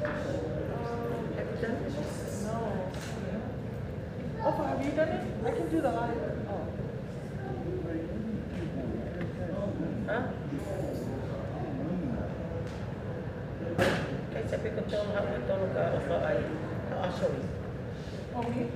Have you done this? No. Oh, have you done it? I can do the live. Oh. Huh? Okay, sabi ko ito, hapon ito nag-offer ay sorry. Oh, me?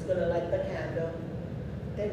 Gonna light the candle. Then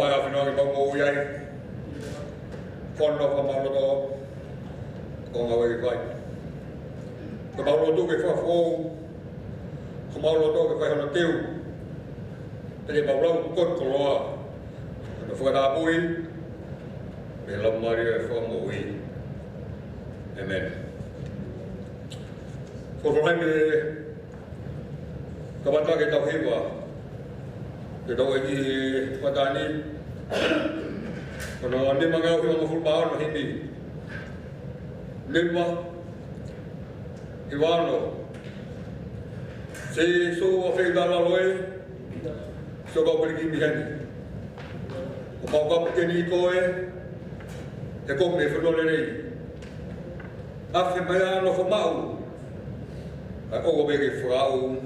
pai afino ki mau iai. Fono ka mau to. Ko ngawe ki vai. Ko mau to ke fa fo. Ko mau to ke fa no teu. Tele mau lo ko ko loa. No fo da pui. Be lo mari e fo mo wi. Amen. Ko vai me kabata ke tau hiwa. Ke tau e patani. Kono ande mangau ki mo fulbao no hindi. Lima Iwano se so ofenda la loe so ko pergi bihani o mau ka pekeni koe e ko me fo le rei afe mai ano fo mau a ko go be ke frau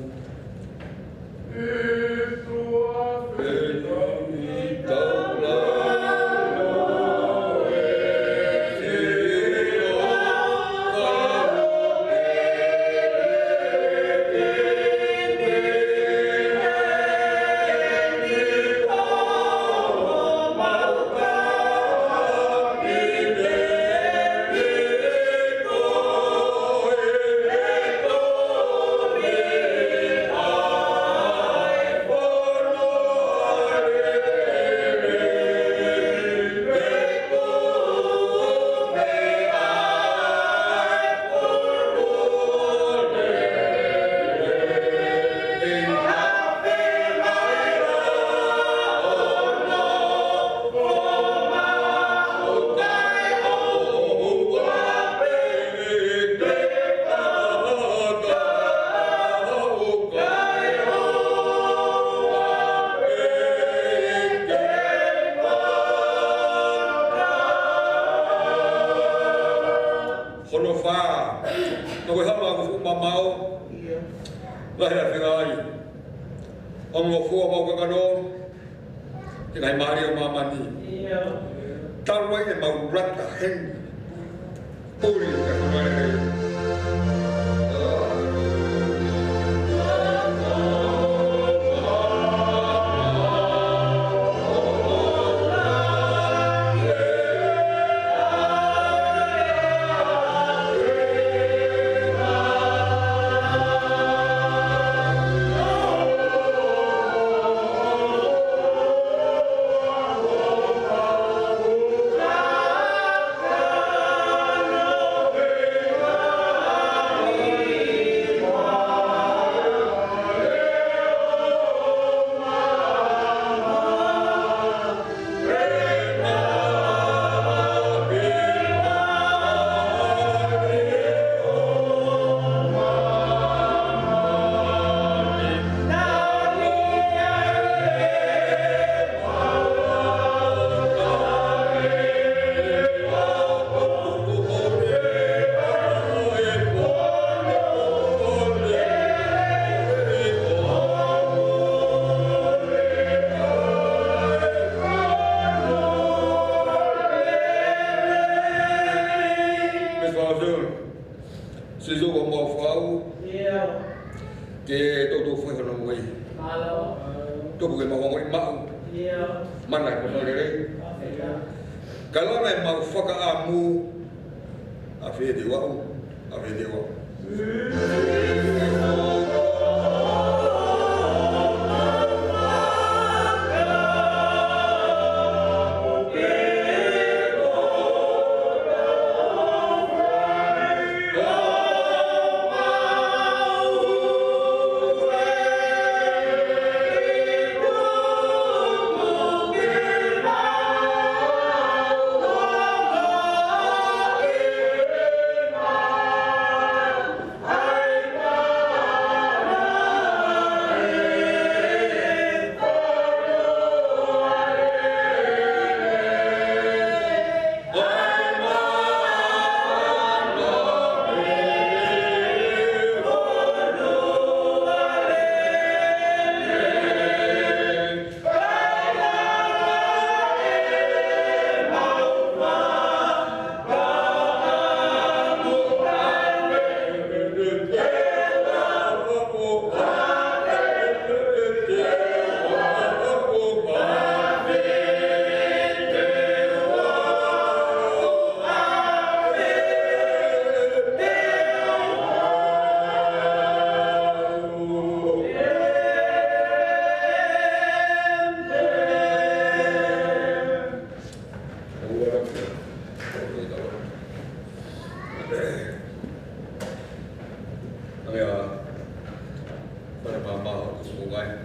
bungai.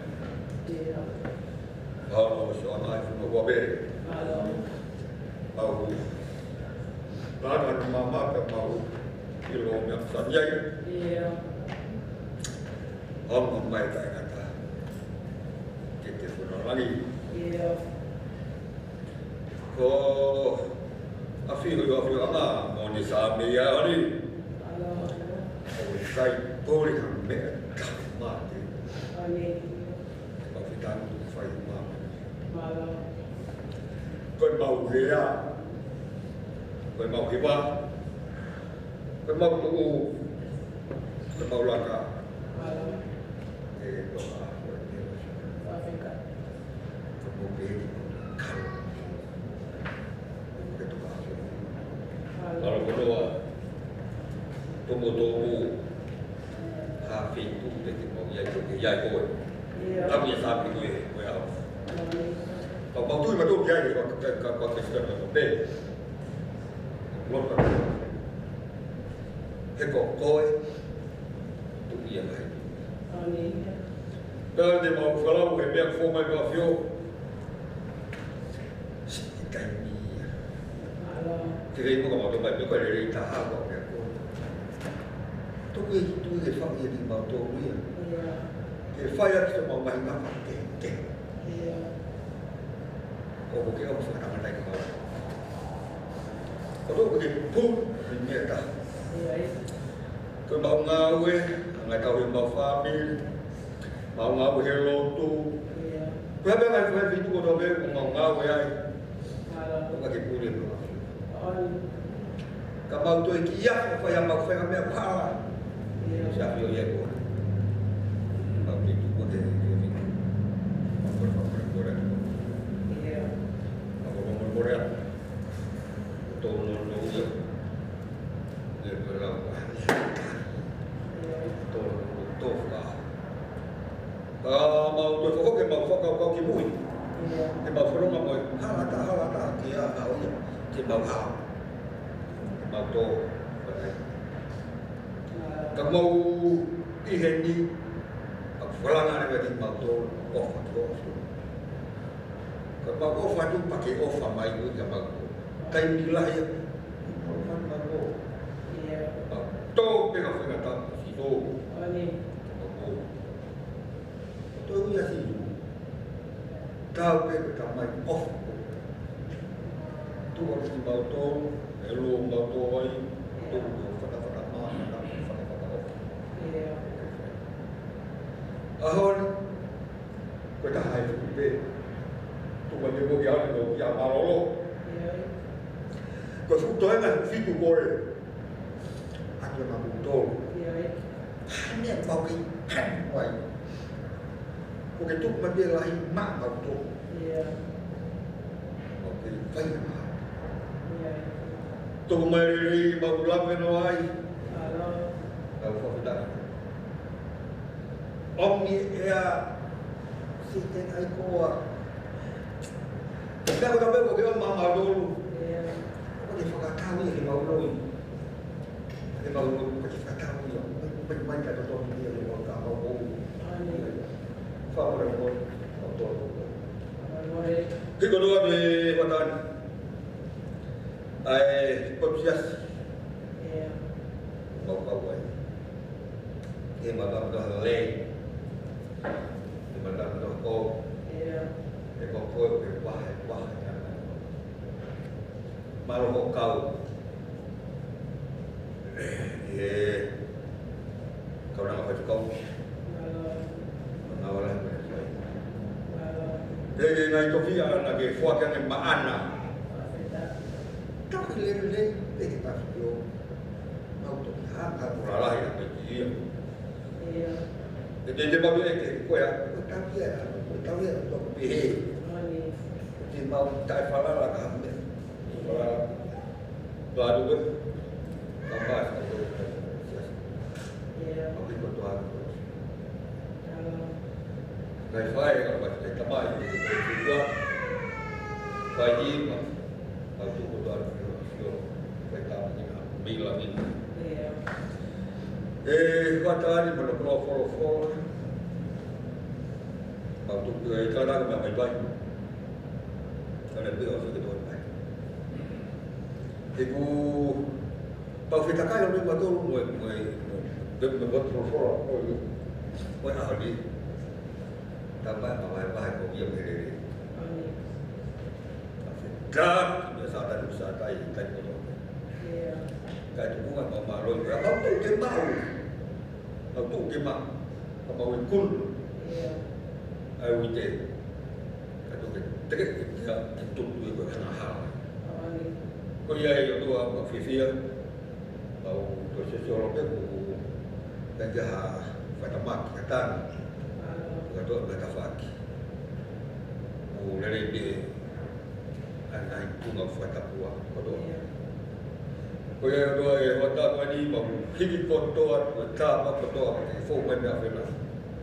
Yeah. Kalau soalnya itu mau be, mau lawan mama ke mau kilo yang sanjai. Yeah. Om mai tak kata, kita pun lagi. Yeah. Ko afi ana mau ni sami ya ni. Sai boleh kami mati. Tapi tak fai mama. Kau mau dia, kau mau hiba, kau mau tu, kau mau laka. Doa, kau mau beri kau. Kalau kedua, tunggu hafi tu kita mau ya kau. Tapi yang sapi tu ya. Kalau tu macam tu dia kalau kita nak beli, lot kan. Heko koi, tu dia lah. Kalau dia mau kalau dia formal kafio, ikan ni. Jadi pun kalau tu macam kau dari tahap kau dia kau. Tu dia faham dia di mau tu dia. Dia faham kita mau main apa ke. Kau bukan orang sekarang ada kau. Kau tu pergi pun ini dah. Kau mau ngawe, ngai tahu yang mau family, mau ngawe hello tu. Kau apa ngai itu kau dah mau ngawe ay. Kau pergi pun dia tu. Kau mau tu ikiak, kau yang mau faham apa hal. Siapa yang ia kau? Kau itu pun dia. Korea, tolong dia, dia berlaku, tolong lah. Mau tu fokus ke mau fokus kau kibui, ke mau fokus mau halata dia kau ya, ke mau hal, mau tu, kau mau iheni, pelangan ada di mau tu, Kalau offer tu pakai offer mai tu jangan bagus. Kain gila ya. Offer bagus. Tu pernah faham tak? Itu. Tu ya sih. Tahu kita mai off. Tu orang si bau tu, elu bau tu ai. Tu fata mana, fata off. Ahon. Kita hai tu. Tuhan yang bagi aku yang malu. Kau sudah kan fitu kore. Aku nak betul. Hanya bagi handway. Kau itu macam lain mak betul. Okey, baik. Tu mari baru lapan wai. Kau faham? Om ni ya sistem aikor. Kita berapa kau kira mama dulu. Kau dia fakar tahu ni mau dulu. Dia mau dulu kau cakap tahu ni. Bagaimana kata tu dia dia mau kau mau. Faham tak kau? Di kedua di patan. Kopsias. Mau kau buat. Dia malam dah lelai. Dia malam dah kau. Kau kau wah. Malu kau. Kau nak apa kau? Mengawalah mereka. Jadi naik topi anak ke fuak yang mana? Tak lelai kita yo. Mau tu hak pulalah yang begini. Jadi dia baru kau ya. Tahu ya tu pilih. Di mau tak falah lah kami. Baru pun tambah satu. Tapi bertuan. Wifi kalau macam tambah juga. Bagi waktu bertuan kita bila ni. Kata ni pada follow. bảo tụ người cho đang mà mày bay cho nên bây giờ cái thôi này thì cô bảo phi thằng cái nó mà tôi người đừng mình vẫn thua rồi ôi ảo đi tao bài của nhiều người đi ra giờ sao ta được sao tay của tôi cái chúng cũng mà rồi cái ông tụ cái mạo ông tụ cái mạo ông bảo cái cun ai uy tín cái tôi cái tụ người của thằng Hào có ai cho tôi bảo phi phi bảo tôi sẽ cho nó biết của dan jaha phải tamak katan kata mereka faki mulai di anak itu nggak fata buah kado kaya dua hotel mani mau hidup kotor tak apa kotor telefon benda benda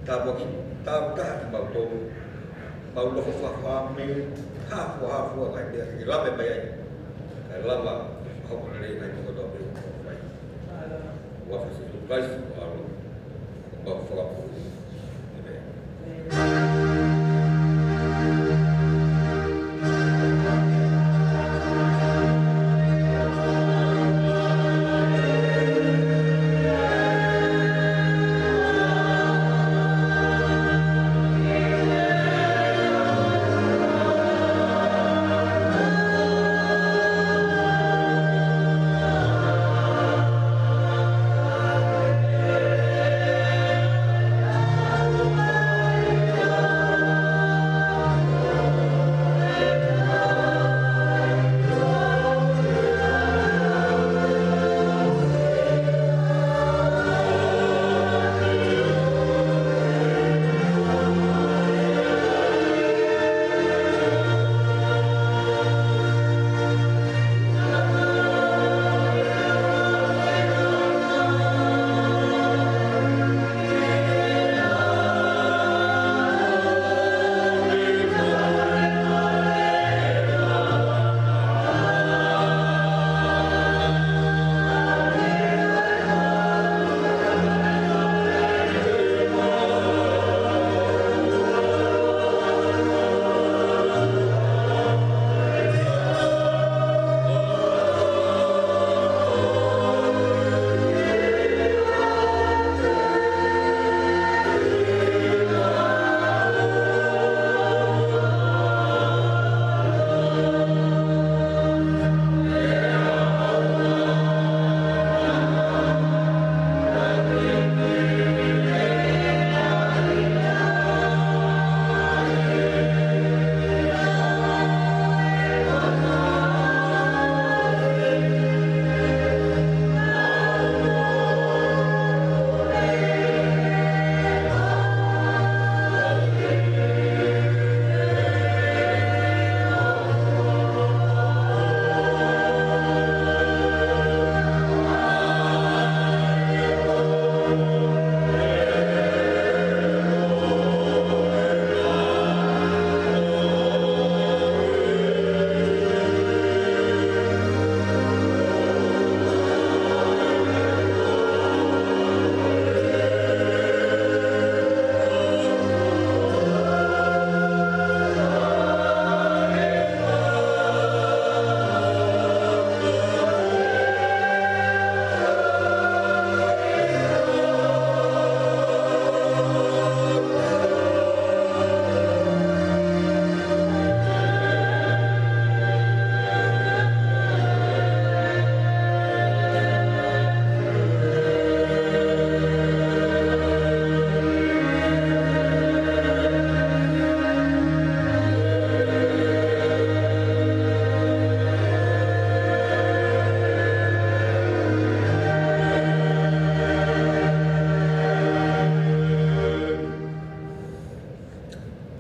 tak bagi tak mau tu mau lo faham ni half kayak dia lama bayar lama kau mulai naik kotor tu wah fasilitas guys baru bawa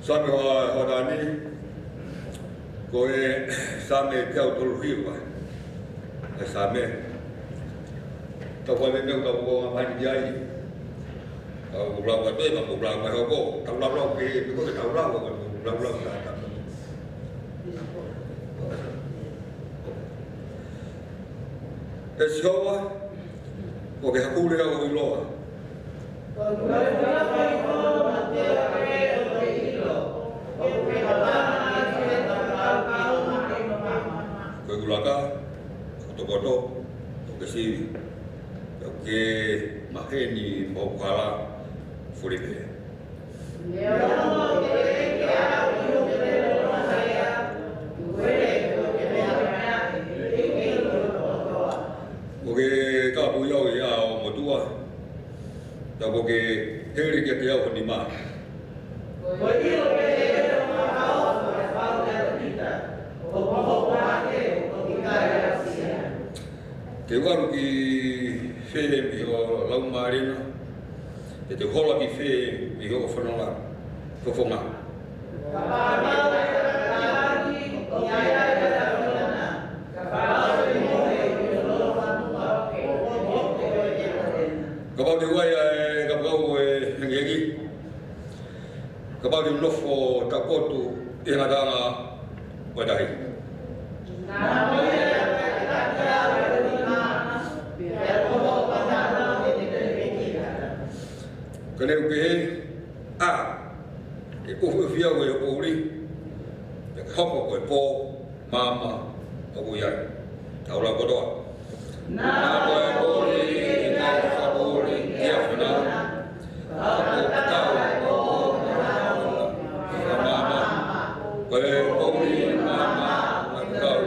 Sami hodani koe sami tau tolu hiwa sami tau wale neu tau ko ngapani jai tau ulang ka tui ma ulang ma hoko tau ulang ki ko tau ulang ko ulang ka ta Esiowa ko ke hakule ko iloa koto o ke siwi o ke maheni maukala furipe. O ke kapu iau i ao motua ta ko ke heri ke te au ni ma. Te waru ki where mi o lau marina, te hola ki where mi o whanala, whawhonga. Ka pau te wai ka pau e hengihengi, ka pau te nofo takotu e ngatanga wadahi. Kane uke he, e kofu fia koe o pouri, e hoko koe pō, mama, o kui ai. Taula kotoa. Nā koe pouri, i ngai whapori, i a whanau. Kako patau, o mama, koe pouri, mama, o kau.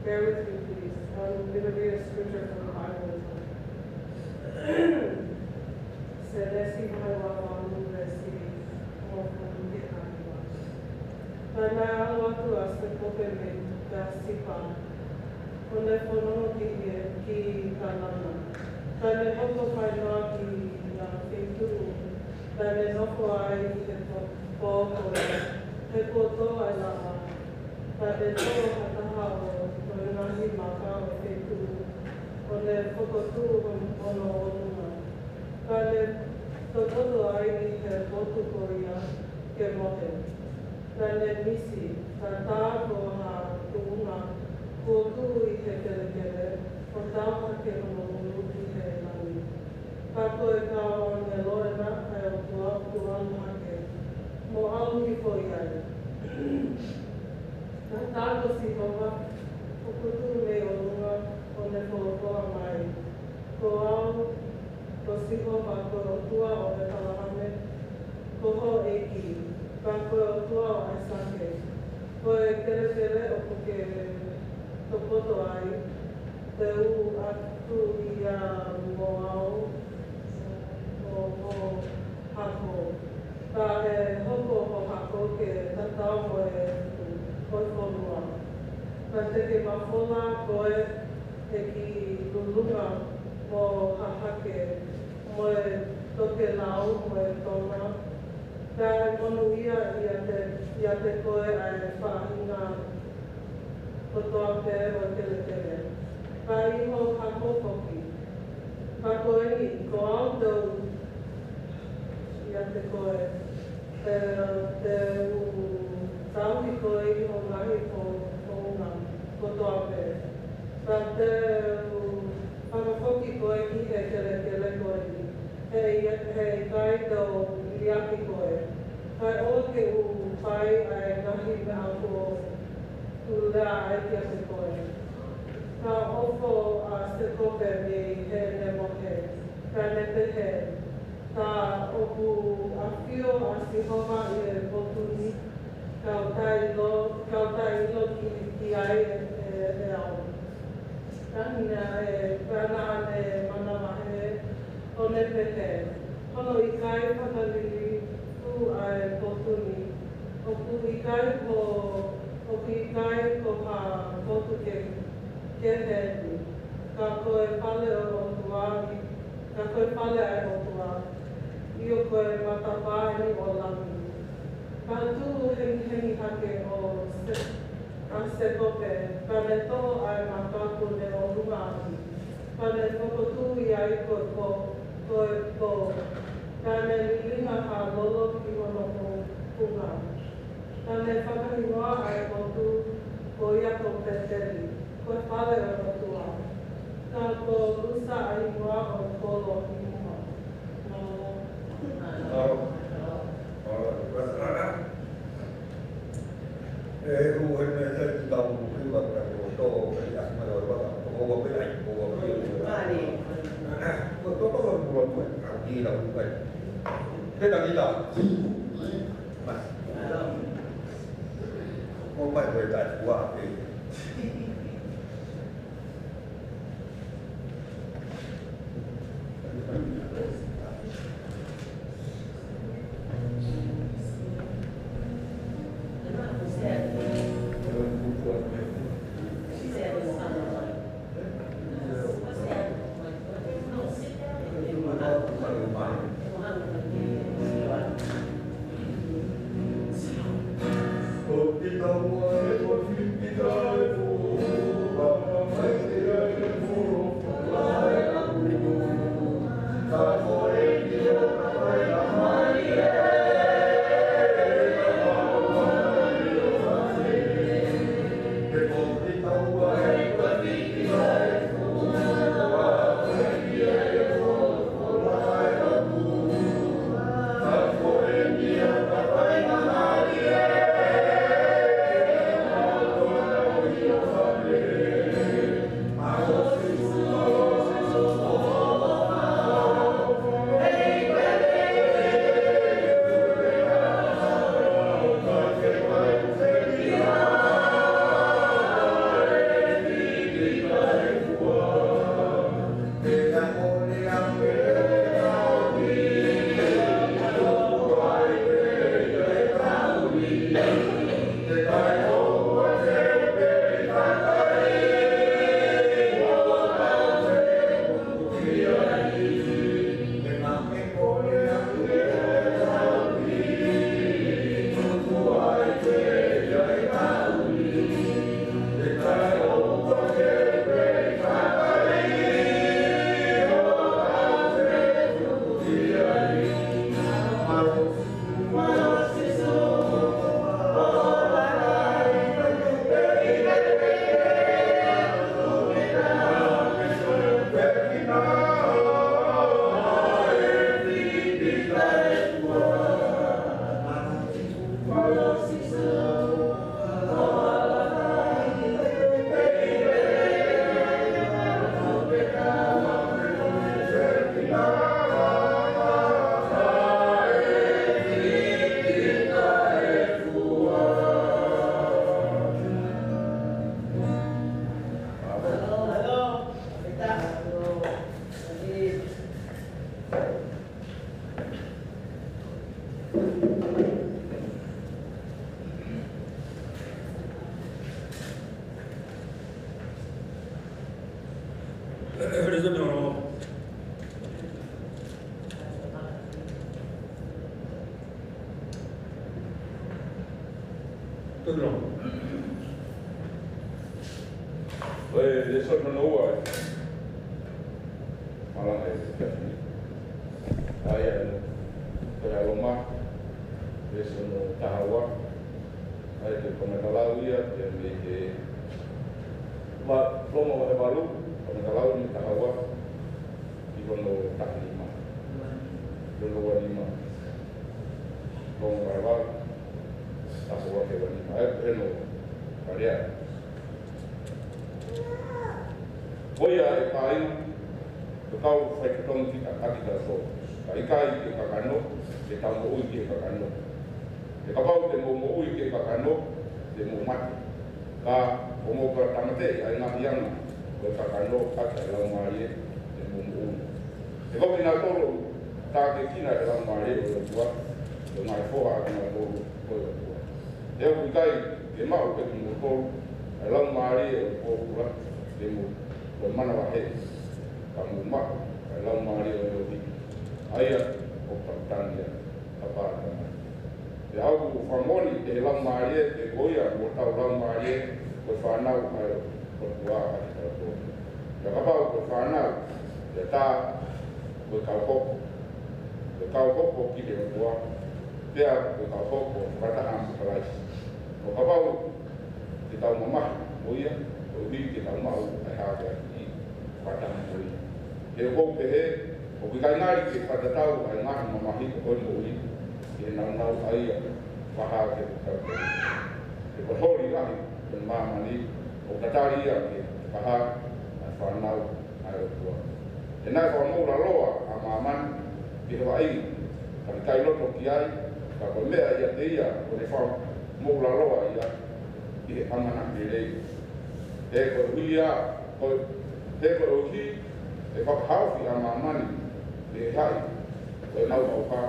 Bear with me, please. I'm going to read a scripture from the Bible. Se resi mai wa wanu resi mo kunu ke aniwa. Tana watu ase pope me ta sipa. Kone fono ki kanana. Tane hoko whainoa ki ngā wheturu. Tane noko ai te pōkoe. He koto ai laha. Tane tō hataha o nahi maka o wheturu. Kone whakotū ono onunga. Kane tototo ai i te botu koria ke mohe. Kane misi, ka tāko ha tuunga, ko tū i te kerekere, o tāma ke hono i te nani. Ka koe kāwa me loena ai o tuanu hake, mo au ki koi ai. Ka tāko si hoa, o kutu me o runga, o ne koa mai. Ko au, ko siho pa ko o tua o me talahame, ko ho e ki, pa ko o tua o e sake. Ko e kere o ko ke topoto ai, te u atu i a mo au, o hako. Ka e hoko o hako ke tatau mo e konua. Ka te ke mawhona koe e ki lulunga mo hahake, mo e toke lau, mo e tona. Ka e monu ia i te koe ai whahinga kotoa pe o teletele. Ka iho hako koki. Ka koe ni, ko au tau i te koe. Te tau ki koe iho ngahi ko unga kotoa pe. Ka te whakafoki koe ki he kele koe ni. Hei kai tau liaki koe. Kai o ke u whai ai ngahi mea ko tu lea ai kia se koe. Ka ofo a se kope me he ne mohe, ka ne pehe, ka opu a whio a si homa i e potuni, ka o tai lo ki ai e au. Tangina e prana ane mana mahe, o ne pehe. Hono i kai whakalili ku ai potuni, oku i kai ko ha potu ke hehi. Ka koe pale o tuari, ka koe pale ai o tuari. Io koe matapāni o lami. Ka tū hengi hake o se kope, ka ne tō ai makaku ne o rumāhi. Ka ne whakotū i ai koe po, ka ne linga ha lolo ki ono o punga. Ka ne whakahingoa ai o tū o ia ko peteri, koe whale o tua. Ka ko usa ai mua o kolo i mua. Long Carval, Tahuaque Banima, Eno, María. Hoia e pai, o kau fai que tong kita kaki da so. Kai kai ke kakano, ke tau mo ui ke kakano. E kapau te mo ui ke kakano, te mo mati. Ka o mo ka tamate ai ngā hianga, o kakano kaki lau marie, te mo ui. E kopi nā toro, tā ke kina e lau marie o tua, o ngai foha a ngā toro o tua. E o kai ke mau ke mo toro, e lau marie o tua, te mo o mana wa he ka mu ma ka lau mari o wi aia o patania ka pa e au fa moni e lau mari e goia o tau lau mari o fa nau ai o tua a ka to ya ka pa o fa nau e ta o ka ko ki de tua te a o ka ko ka ta am ka lai o ka pa o te tau mama o ia o wi te tau mau ai ha ka patang mui. He ko pe he o ki kai ngari ke patatau ai ngari mamahi ko mui. Ke nau ai paha ke ka. Ke ko hori ai ke mama ni o katari ia ke paha ai whanau ai o tua. E nai ko mo la loa a maman ke he ai ka kai loto ki ai ka ko mea ia te ia ko ne wha mo la loa ia ki he amana ki rei. E ko huia ko te ko oki e whakahauwhi a mamani e hai o e nau au ka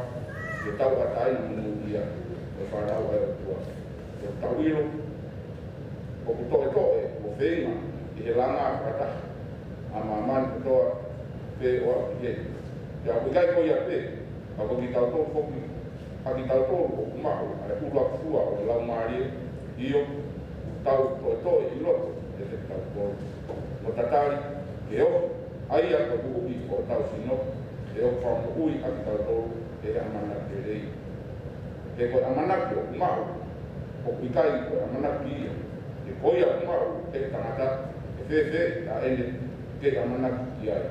e tau a tai na munu ia e whanau ai o tua e tau ilo o kutoe toe o whenga i he langa a kata a mamani kutoa pe o a ki he e a kukai ko ia pe a ko ki tau tō whoki a ki tau tō o kumahu a e ura kua o lau marie i o tau toe toe i loto e te tau tō o tatari e o ai a ko ui ko tau sino e o fa ui a tau to e amana te rei e ko amana ko mau o kai ko amana ki e ko ia mau e tanata e fe a ene ke amana ki ai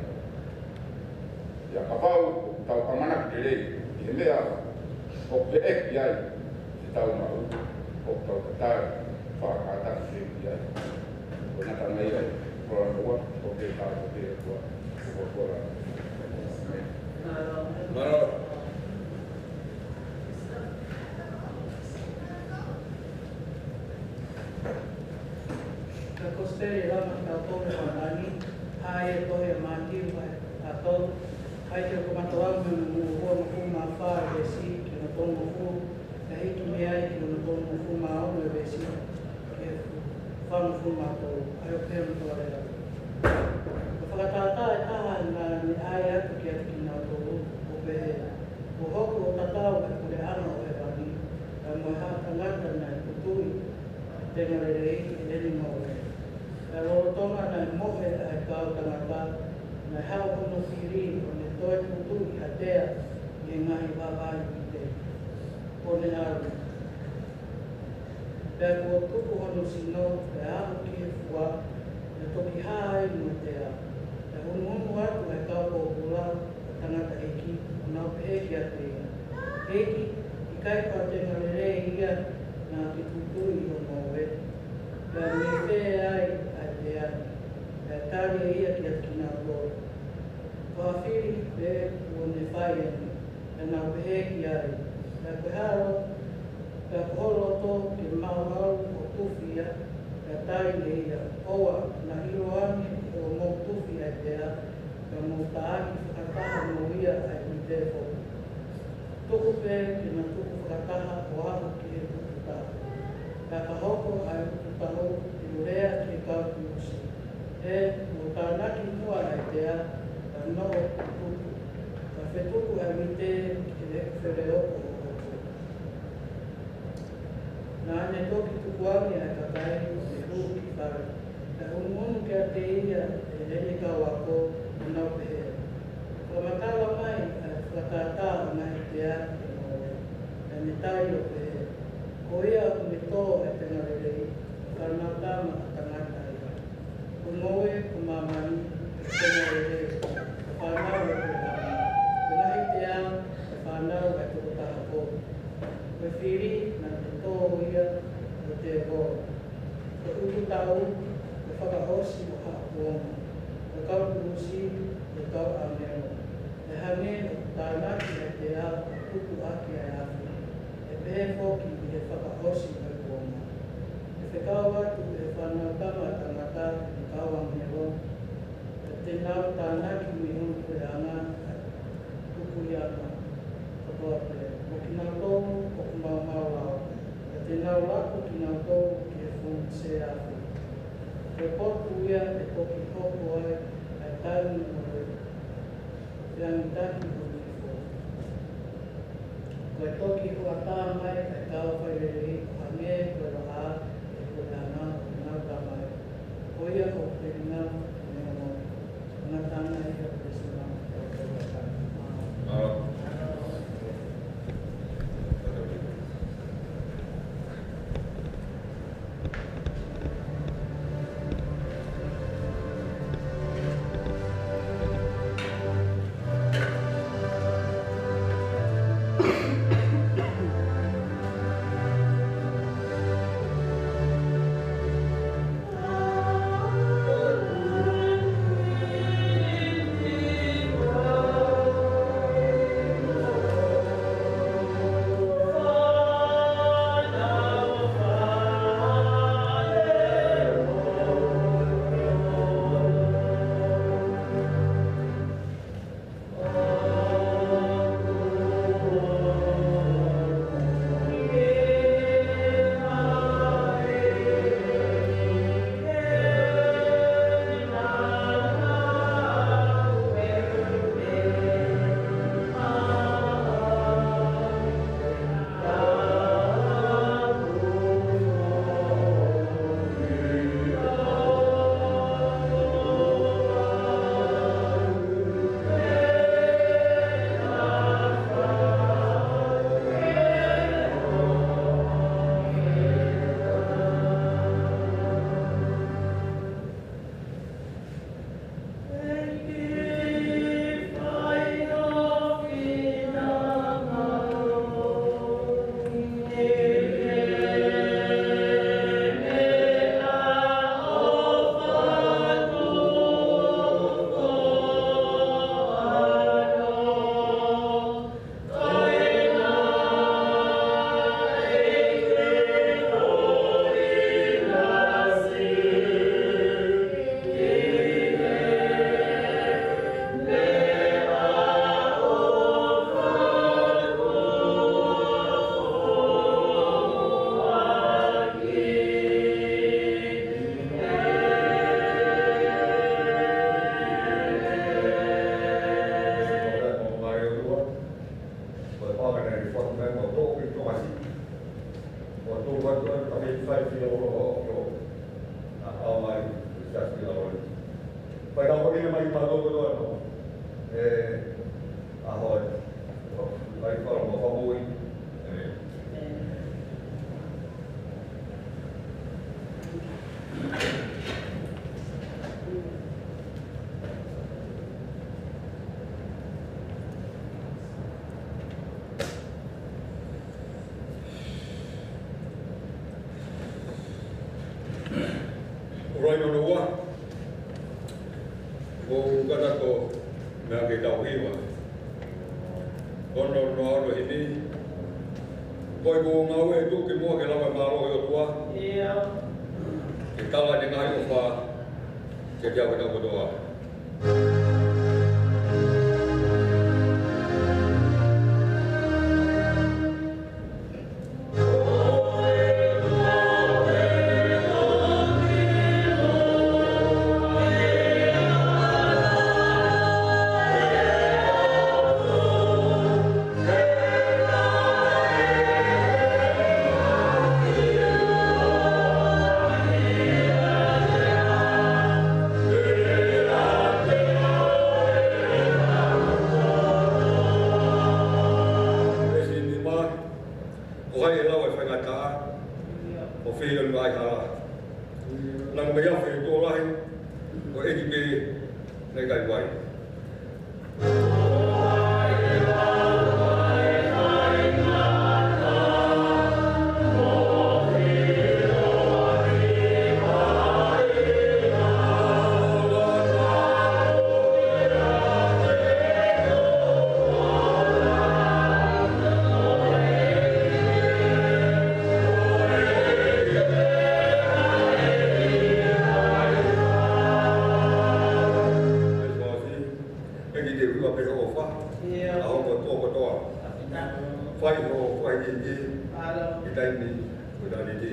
ya kapau tau amana te rei e mea o pe e ki ai e tau mau o tau tatai fa kata ki ai ko na tanai ai ko ua o ke tau o ke ua o kora. Maro. Ka kosteri rama ka tōne whanani, hai e tohe a māti a tau, hai te komatoau me mu hua mafu ma wha e besi, ki na tōne mafu, ka hitu me ai ki na tōne mafu ma au e besi, ki wha mafu ma tau, ai o pēr ma tōre rau. Whakatata e taha na ni ai atu ki atu ki nga tōru o pehe. O hoku o tatau e kure ana o e wani, e moe ha tangata na e kutui, tenga rerei e reni mau e. E roro tonga na e mohe e kau tangata, na e hao hono whiri o ne toe kutui a tea i e ngahi wawai i te. O ne aru. Pea kua tuku hono sino, e ahu ki e fua, e toki haai mo tea. Unu atu e kau o pula tangata eki, nau pe eki a te ia. Eki, i kai kua te ngarere ia nā te kutui o moe. Pea me te ai a te ai. Pea tāre ia ki atu nā tō. Kua whiri pe o ne whai anu, e nau pe eki ai. Pea koe haro, pea kohoro tō ke mauhau o tuwhia, pea tāre ia. Oa, na hiro ani, o mō tuwhi ai tea, ka mō tāaki whakataha mō ia ai ki te whoku. Tuku pē ki na tuku whakataha o ahu ki e tuku taha. Ka ka hoko ai tuku taho i urea ki kau ki usi. E mō tānaki mua ai tea, ka noo tuku. Ka whetuku ai mi te ki le where oko o oko. Nā ane toki tuku ami ai ka kai o te hū ki whare. Ka unu ke a te ia e rene kau ako o nau pehe. Ka matawa mai a whakatā mai te a e moe. E me tai o pehe. Ko ia aku me tō e te ngarerei, ka nau tama a tangata ia. Ko moe, ko mamani, e te ngarerei, ka whanau e te hana. Ko nahi te a, ka whanau e te taha kō. Ko whiri na te tō ia o te wō. Ko uku tau, whakahosi o hapuonga. kau berusi, kau amel. Hane tanah kita dia kutu aki ayah. Behefo ki behefakaosi berkuoma. Efekawa tu efana tama tamata kawang melo. Tenau tanah ki minum kuliana kuliana. Kapote. Mokinau to kokmau mau. Tenau laku kinau to kefun seafu. Report kuya etoki kokoe atau yang daki berifo. Ketoki kuata mai kau pergi kami berdoa berdoa menata mai. Koya kopena nemo menatana itu bersama berdoa. Right on the one. Kung kata ko nakitawiwa. Kono no ini. Koi ko ngawe tu ki mo ke lawa maro yo tua. Iya. Kita la de ngai ko ke dia ko doa. ini kita ini sudah ini.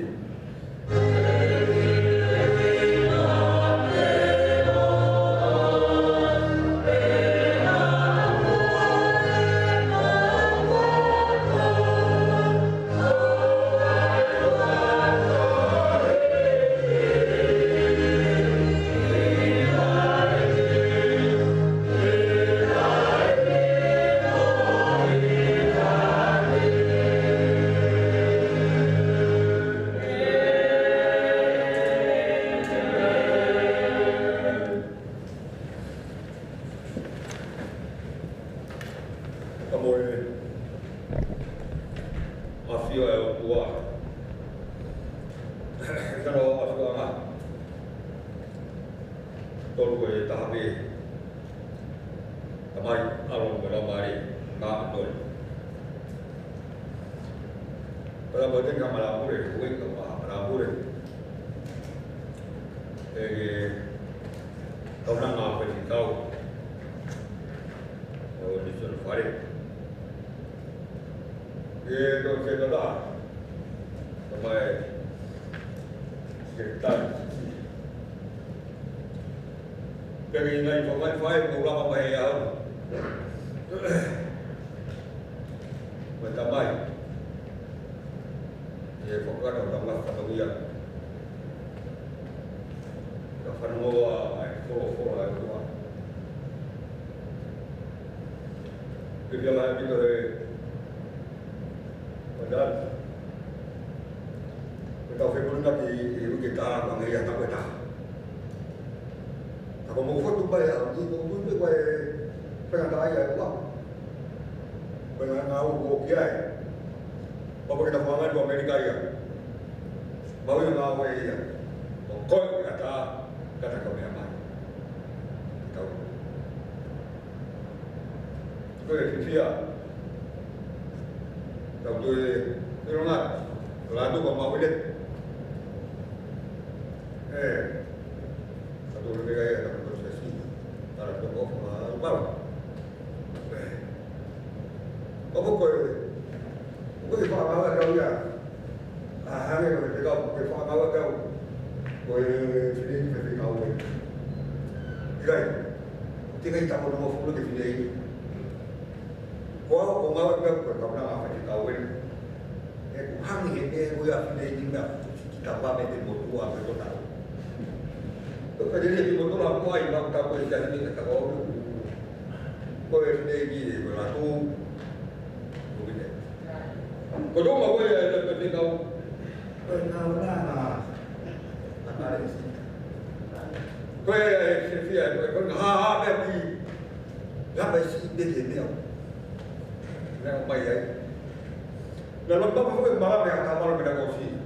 Dari ngay phòng anh phải một lần mà mày không, mình làm bài, thì phòng cái đầu đồng là phần đầu tiên, cái phần ngô này phô lại đúng không? Cái điều này bây giờ mình đã, mình đâu phải muốn cái gì cái ta mà người ta người ta. Kalau mau foto bayar, itu mungkin pengen tanya uang, pengen tahu kiai, apa kita fangan di Amerika ya, baru yang tahu ya, kau kata kau ni apa, tahu, kau yang dia, tahu tu ni orang, lalu kau mau lihat, satu lebih kaya. Para tokoh malam, apa kau faham apa kau ya? Hari ini kau faham apa kau ini kau tiga kita mau nama fulu ke sini. Kau mau kau nama apa kau ini? Hang ini kau ya sini juga kita bawa di motor apa kau tahu? Jadi di motor apa yang tahu jadi ni kata kau ini berlaku begini. Kau dong apa ya seperti kau lah, apa ini? Kau ya kau berarti apa sih dia ni? Nak apa ya? Dalam apa kau malam yang kamar kita kau sih?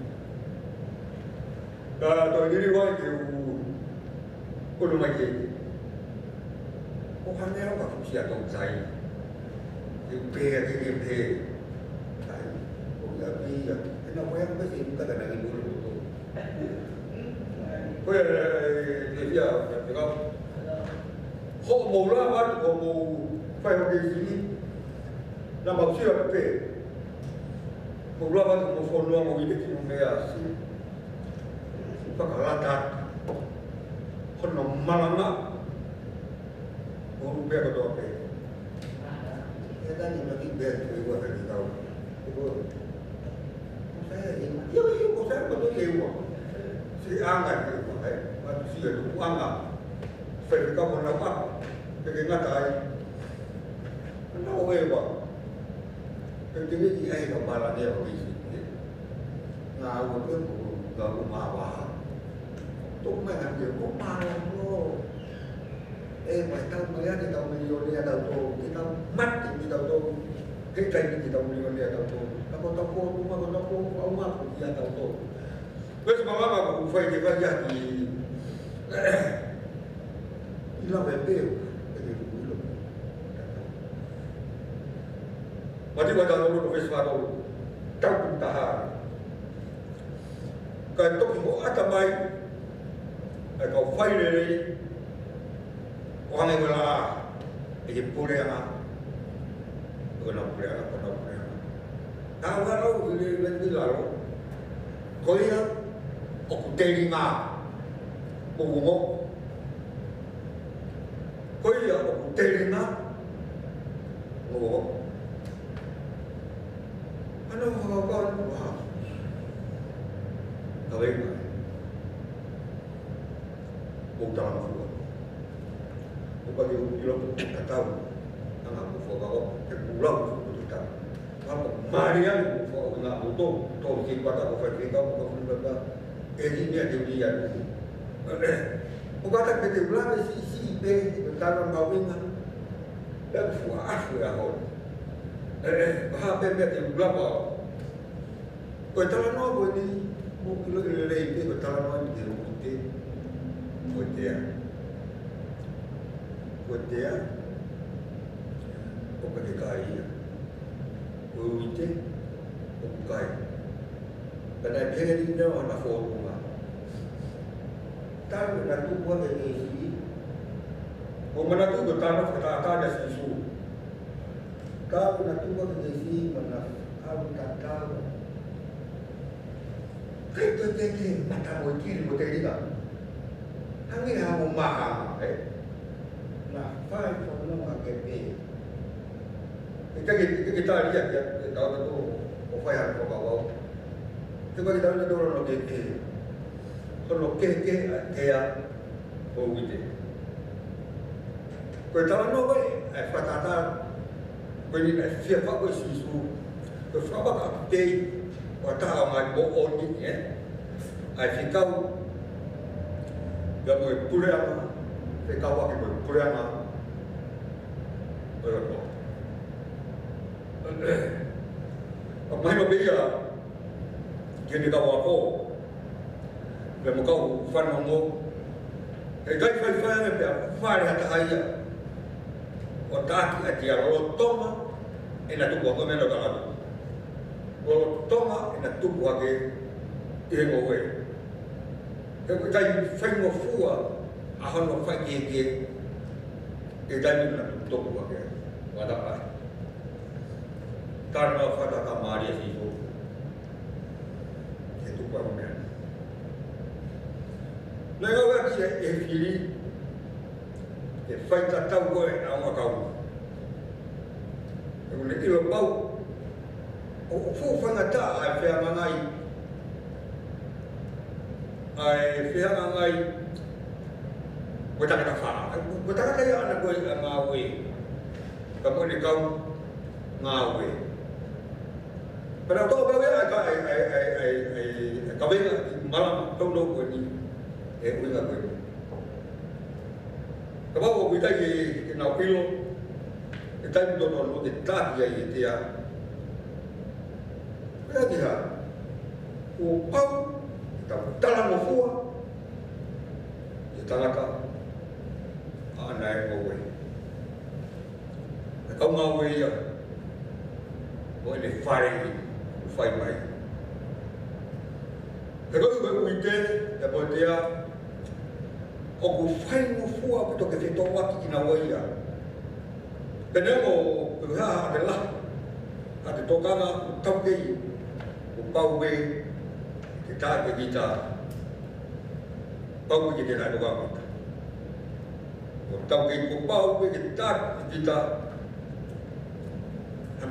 Kalau ini orang itu kudu lagi. Kau kan yang apa sih atau saya? Impe. Kau jadi kenapa yang mesti bukan ada lagi dulu tu? Kau dia cakap, kau mau lah, kau mau pergi sini, nama siapa pe? Mau lah, mau follow, mau ini sini mea sini. Pakalat. Kono malanga orang biar kau apa? Ya kan yang lagi biar tu ada di tahu. Saya ini, saya betul lewa. Si angkat itu, manusia itu angkat. Saya kau menapa? Bagaimana tay? Kenapa lewa? Ketika dia itu malah dia begitu. Ngau tu ngau mawar. Tung mengan dia kok malam lo. Phải tahu mereka kita milioner tahu tu, kita mati kita tahu, kita ini kita milioner tahu tu. Aku tahu rumah dia tahu tu. Wes mama aku fai dia jadi hilang bebel, jadi dulu. Mati pada dulu wes baru tahu tahan. Kalau tu mau ada baik. Kau fai dari orang yang belah, ini pura yang, kena pura. tahu kalau lebih lalu, kau ya, aku terima, bungo, kau ya aku terima, bungo, ano kau wah, kau ini, bukan aku, bukan dia tak tahu, anak aku kau pulang kita. Kalau Marian, kalau nak butuh, tahu kita tak boleh kita bukan berapa, ini dia. Bukan tak kita belah si berkawan kawingan, dan fuas berahol. Bahasa dia belah bawa. Betul no boleh, mungkin lebih betul no di rumah dia, bukan kaya. Uite, bukai. Karena dia ni dia orang foto mah. Tahu nak tu buat ini. Mana tu bertanah kata ada sisu. Tahu nak tu buat ini mana aku tak tahu. Kita mata mungkin betul juga. Hangi hamu mahal, Nah, fine kalau nak KP. Kita lihat ya, tahu tu, apa yang kau bawa. Coba kita lihat orang lokal, kalau kayak bau itu. Kalau no baik, fatata, beri siapa kau sisu, siapa kau teh, wata amat bau ni ya. Fikau, dia boleh pulang, fikau apa boleh pulang, berapa. Mai no bia kini ka wako le mo ka fan mo kai me pe fare hata haya o ta ki atia lo toma ina tu ko me no ka lo toma ina tu ko ke e mo we ke kai fai mo fua a hono fai ke e dai na tu ko ke wa da pa karena pada kamar dia itu permen. Lalu lagi fili, fight tahu gue nama kau. Kemudian itu bau, fufang ada, fiang angai, betul kata ya anak gue ngawe, kemudian kau ngawe. Pada tu apa kawin malam tahu ni, ulang ni. Kalau kita ni nak pilo, kita ni dono tak jadi dia. Kita dia, upau, kita dalam mufua, kita nak anak ngawe. Kau ngawe ya, boleh fai mai. Kalau ibu weekend, dapat dia, aku fai mufua betul ke fitur waktu kinawaya. Kenapa berhak adalah ada tokana tampil, upau be kita pau kita nak doang kita. Tampil upau be kita,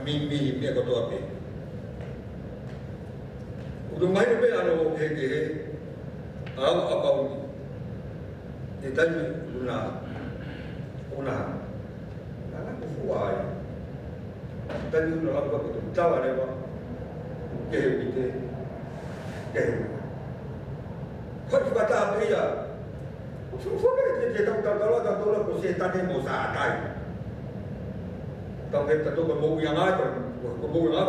mimi aku tu apa? Udah main be anu hege, apa ni? Kita ni una, anak kufuai. Kita ni una apa tu? Tahu ada apa? Kehebite. Kau juga tak apa ya? Sudah dia tahu kalau setan ni musa ada. Tahu kita tu kebau yang ada,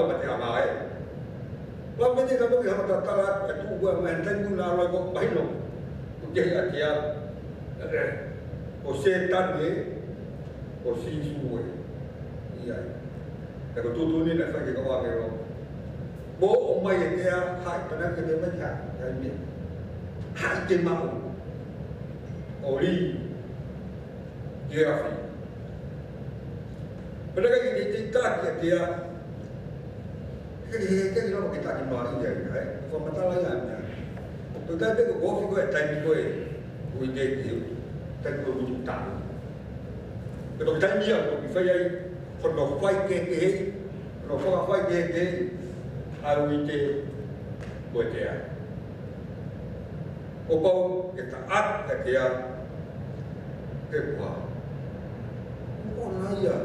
macam apa? Kalau kita kebau yang ada talat, itu gua maintain guna lagi kau bahino. Jadi dia, setan ni, sisu iya. Kalau tu ni nak sakit kau apa lo? Bo omai dia hak pada kita baca, jadi hak jemaah, ori, jerafi. Mereka kita dia cái đó kita di luar ini ya, pemetalannya. Tetapi ke bawah gue tadi gue itu, tadi gue butuh tahu. Kalau tadi dia untuk saya kalau fight ke, kalau fight ke, aku itu buat dia. Opau kita ada dia, kepa. Oh naya,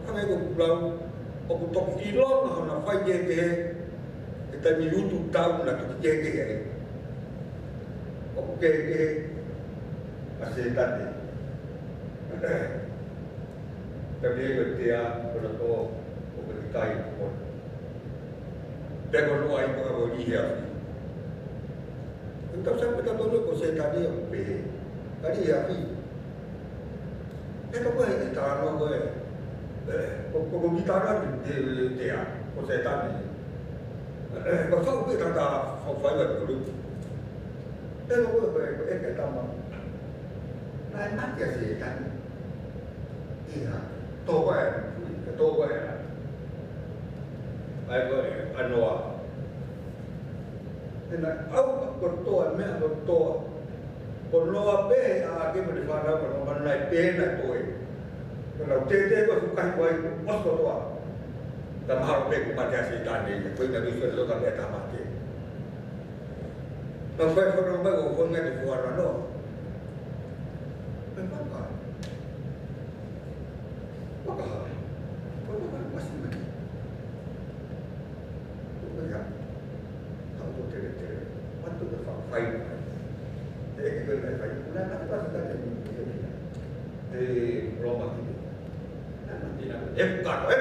kami gue pulang. Aku tok ilong na fai ke kita ni YouTube tahu na tu ke aku ke masih tadi tapi dia kalau aku dikai pun dia kalau ai ko aku dia entah siapa kita tahu ko saya tadi aku tadi ya pi itu apa yang tahu gue Kau bicara dia, kau setan ni. Kau kita tak kau faham dulu. Dan kau kata mana? Lain macam setan. Iya, tahu ya. Aku anwa. Dan aku bertuan, me bertuan. Kalau apa yang kita berfaham, kalau mana pena tuh. Kalau tete ko sukan ko mas ko to ta mahal pe ko mati asi tani ko ina bisu lo ka beta mati ta fa ko no ba ko nga di fuara no apa masih mati ko ya ta ko tete waktu ke fai jadi ko na fai na apa sudah jadi lomba itu kata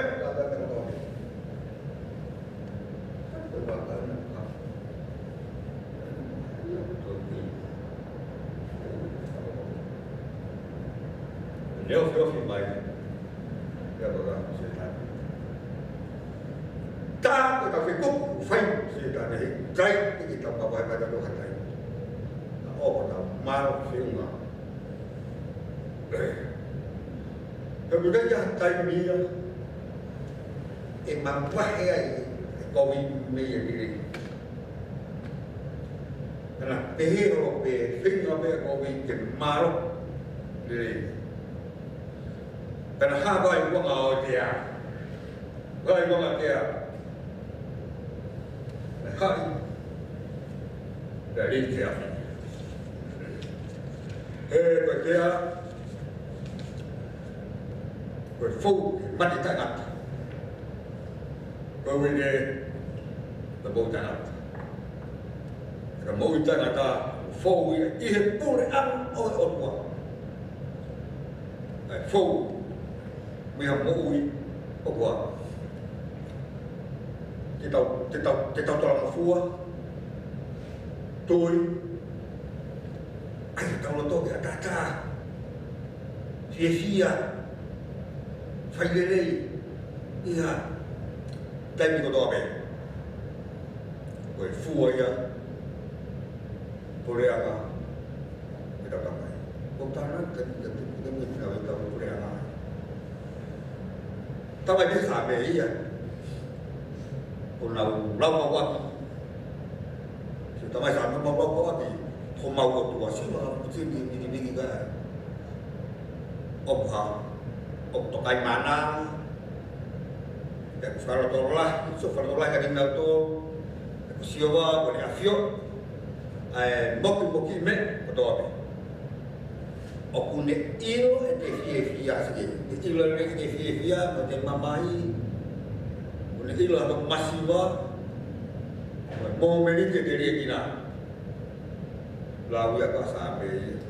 Leo baik, ya orang setan. Tak kita fikir, fine setan ini, try kita bawa pada Tuhan lain. Oh, kita malu siapa? Kemudian yang tadi dia imam wahai kawin miri. Karena pehiro pehing apa kawin kemaruk diri. Karena habai gua ngau dia, habai gua ngau dia. Hai dari dia. Dia phụ bắt đi tại ngặt cơ bên đây là bộ tại ngặt mỗi tại ngặt ta phụ đi hết tu để ăn ôi ồn quá phụ mình học mỗi ồn quá thì tàu toàn là phua tôi anh tàu là tôi cái ta sia phải lên đây, iya, đây mình có đồ về, rồi phù ấy à, phù đây à, người ta làm này, công ta nói cái mình nào người ta phù đây à, ta phải biết xả về ấy à, còn nào lâu mà qua, thì ta phải xả nó bao qua thì không mau một tuổi xíu mà chỉ đi cái ông học untuk kain mana dan farotollah kadang tu siapa boleh afio moki me betul aku ne ilo fia sikit ilo fia macam mamai boleh ilo atau masiwa mau meni ke diri kita lalu aku sampai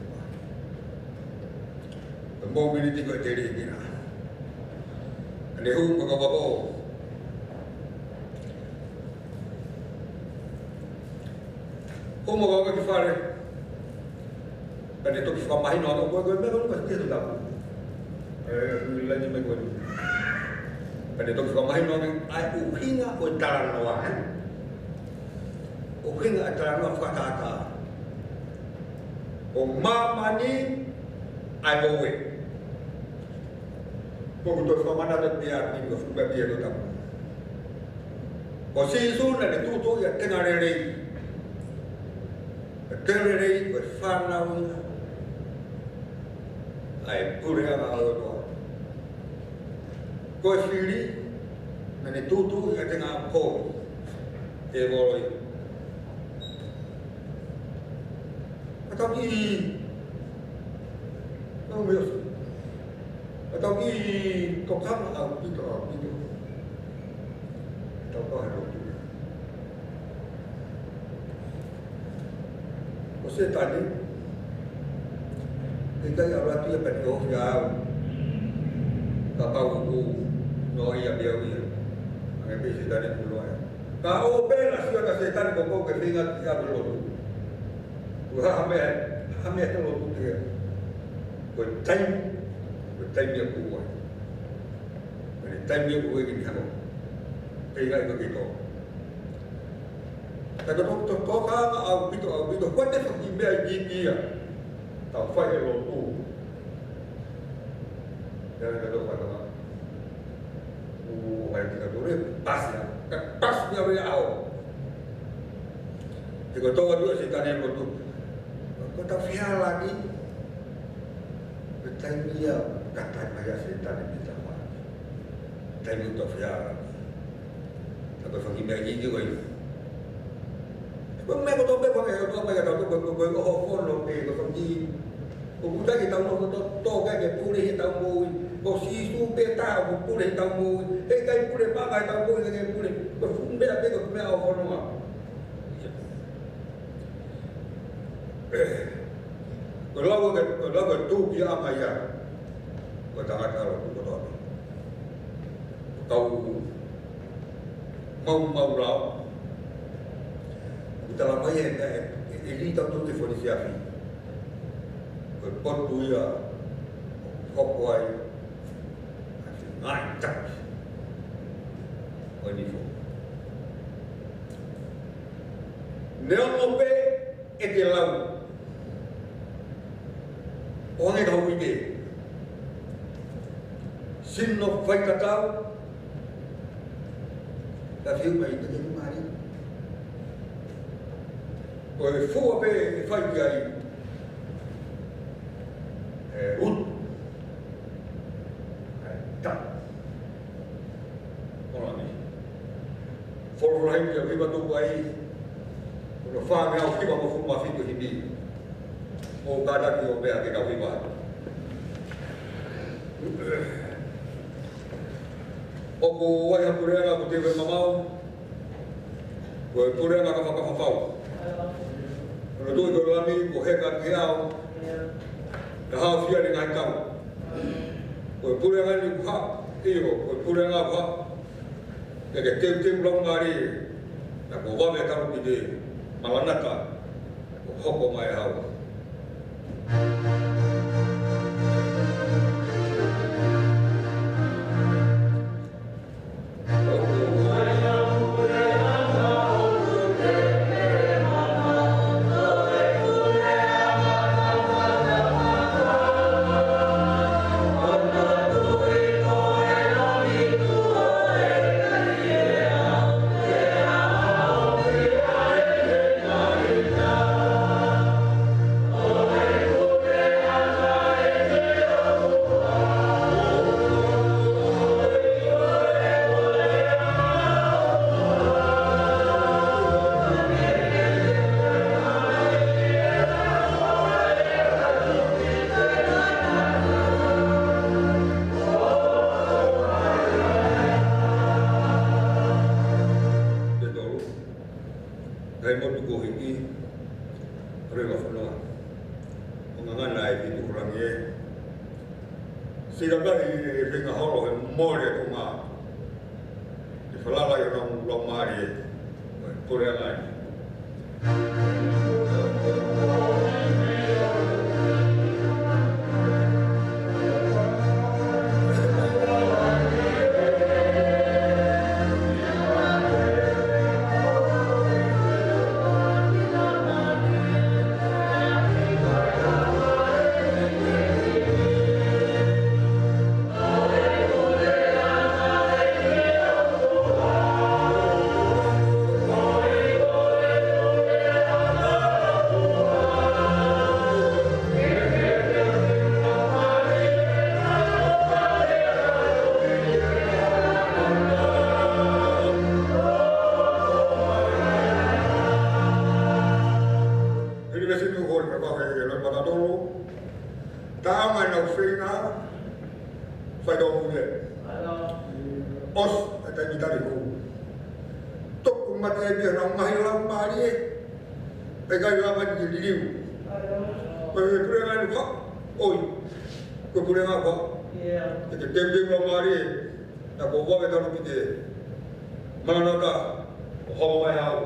mau meni tinggal diri kita. Lehu mengawal Como agora que fala, pada tu kita main orang gua memang pasti tu tak. Lagi macam ni. Pada tu kita main orang, ai uhinga utaran lawan. Uhinga utaran lawan kata. O mama ni ai bawa. Kau tu sama mana ada dia ni, kau sudah dia tu tak. O si suna le tutu ia tenga rerei. Tenga rerei koe whanau ina. Ai purea ngā aotoa. Koe whiri, na ne tutu ia tenga pōi. E moroi. Atau ki no meus. Atau ki tokang au pito. Atau kau harus tu. Você tadi, kita yang ratu yang penuh jauh, kapal buku, noia biawi, angin setan yang keluar. Kau belas sudah setan kau keringat yang berlalu. Tuhan hame terlalu dia. Bertanya dia kuat. Bertanya dia kuat ini kamu. Kaya begitu. Tapi doktor kau kan au itu, kau dah pergi beli dia, tak faham lotu. Jangan kau faham. Ayat kita tu pas dia beri au. Jika tahu dia setan yang lotu, kau tak faham lagi. Bertanya dia kata ayat setan yang kita faham. Bertanya tak faham. Tapi pergi beli juga itu. Mấy con tôm bé con này con bây giờ tao tôi có hộp con lột về có phần gì cũng thấy tao nó to cái pu đi tao mùi có xí su bé tao cũng pu đi tao mùi cái pu đi ba ngày tao mùi cái pu đi có phun bé cái con bé ao con mà kalau tu dia apa ya kata kalau tu tahu mau lau dalam ayat ini tahu tu telefon siapa? Berpot tu ya, hokwai, ngacak, ini pun. Neon lope etelau, orang yang tahu ini, sinop fai katau, tapi mai itu jadi mari. Oi fu be fai ai ut ta ora ni for lai ya viva tu ai no fa me au ki ba mo fu ma fi tu hibi o kada ki o be a ke ka viva o ko wai ha purera ko te ve mamau ko purera ka fa fa kalau tu kalau kami bukan kiau, dah siapa dengan kau? Kau pulang ni bukan, kau pulang apa? Jadi tim long hari, nak bawa mereka pergi malam nak, kau kau mai hau. au whenga, whai rongu le. Os, e tai mitari hu. Toku mate e pia nau ngahi lau maari e, e kai lama ni liriu. Koe e pure ngai nuka, oi, koe pure ngai kwa. E te temtem lau maari e, na ko wawe tanu ki te mananaka, o homo mai hau.